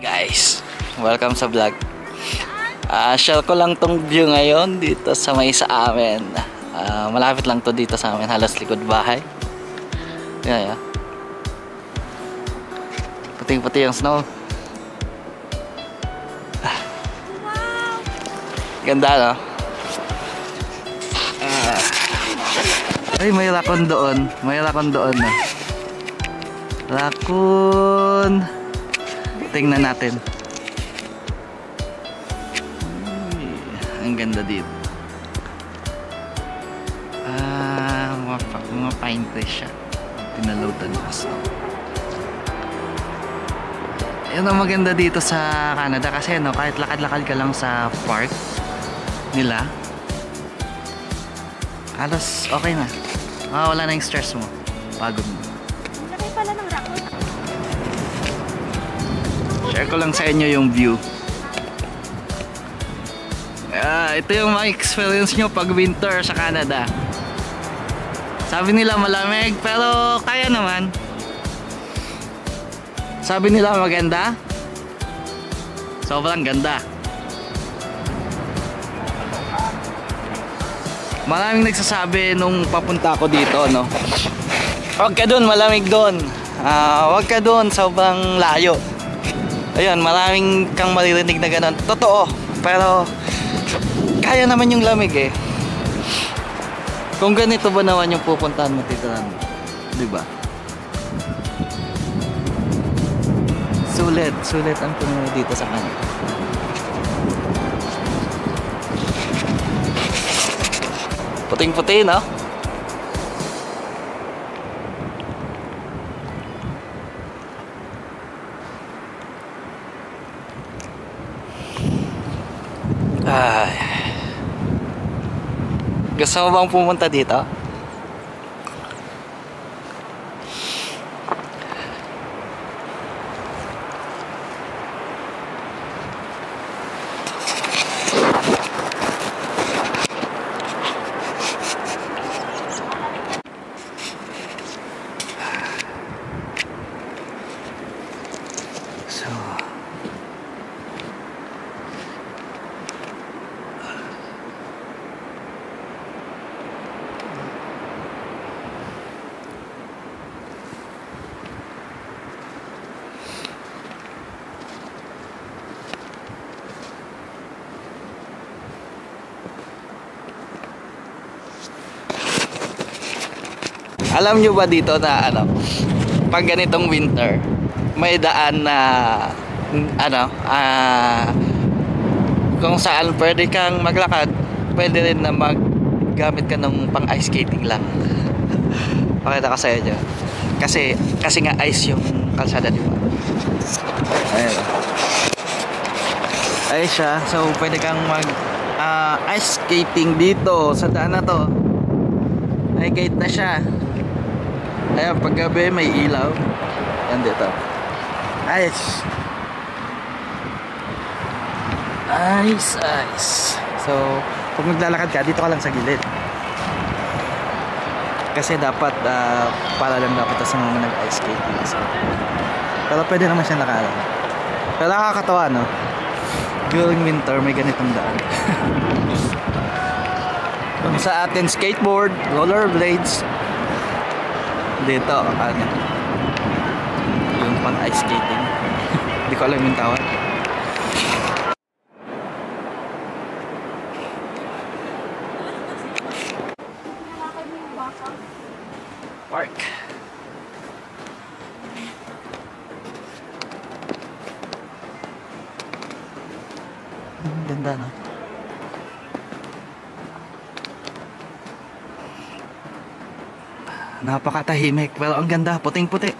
Guys, welcome sa vlog. Share ko lang tong view ngayon dito sa may sa amin. Malapit lang to dito sa amin, halos likod bahay. Yeah. Puting-puti yung snow. Ganda, no? Ay, may lakon doon. May lakon doon, no? Lakon. Tingnan natin. Ang ganda dito. Mga pine trees siya. Pinaloadan na snow. Yun ang maganda dito sa Canada kasi no, kahit lakad-lakad ka lang sa park nila, halos okay na. Wala na yung stress mo. Pagod mo. Laki pala ng rakot. Share ko lang sa inyo yung view. Ito yung ma-experience nyo pag winter sa Canada. Sabi nila malamig, pero kaya naman. Sabi nila maganda. Sobrang ganda. Maraming nagsasabi nung papunta ako dito, no? Huwag ka dun, malamig dun. Huwag ka dun, sobrang layo. Ayun, maraming kang maririnig na ganun. Totoo, pero kaya naman yung lamig eh. Kung ganito ba naman yung pupuntahan mo dito, diba? Sulit ang pumunta dito sa kanya. Puting-puti, no? Gusto mo bang pumunta dito? Alam nyo ba dito na pag ganitong winter, may daan na kung saan pwede kang maglakad, pwede rin na maggamit ka ng pang ice skating lang. Pakita ko sa inyo. Kasi nga ice yung kalsada, di ba? Ayun. Ayun siya. So pwede kang mag ice skating dito sa daan na to. Ay gate na siya. Ayan, paggabi may ilaw. Yan dito. Ice. So, pag maglalakad ka, dito ka lang sa gilid. Kasi dapat, para lang dapat sa mga nag-ice skating. So, pero pwede naman siya nakalan. Pero nakakatawa, no? During winter, may ganitong daan. Kung sa atin, skateboard, rollerblades, dito, yung pang ice skating. Hindi ko alam yung tawag. Park. Ganda, no? Napakatahimik, pero ang ganda, puting-puti.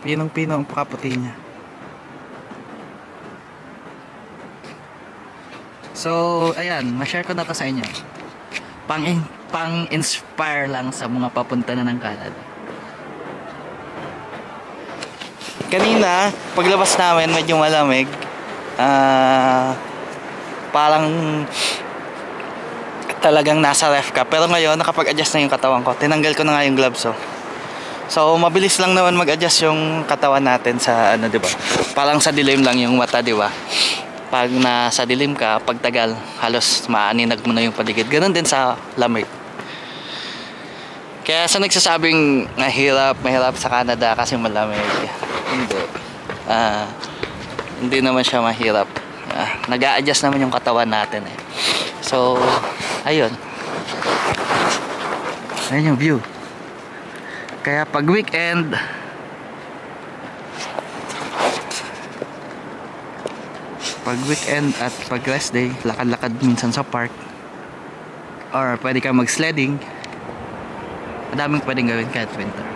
Pinong-pino ang pakaputi niya. So, ayan, ma-share ko na to sa inyo. Pang-inspire lang sa mga papunta na ng Canada. Kanina, paglabas namin, medyo malamig. Parang talagang nasa ref ka. Pero ngayon, nakapag-adjust na yung katawan ko. Tinanggal ko na nga yung gloves, oh. So mabilis lang naman mag-adjust yung katawan natin sa ano, 'di ba? Parang sa dilim lang yung mata, 'di ba? Pag nasa dilim ka, pag tagal, halos maaninag mo na yung paligid. Ganon din sa lamig. Kaya sa nagsasabing mahirap sa Canada kasi malamig. Hindi. Hindi naman siya mahirap. Nag-a-adjust naman yung katawan natin eh. So, ayun. Ayun yung view. Kaya pag weekend, at pag rest day, lakad-lakad minsan sa park. Or pwede ka mag-sledding. Madaming pwedeng gawin kahit winter.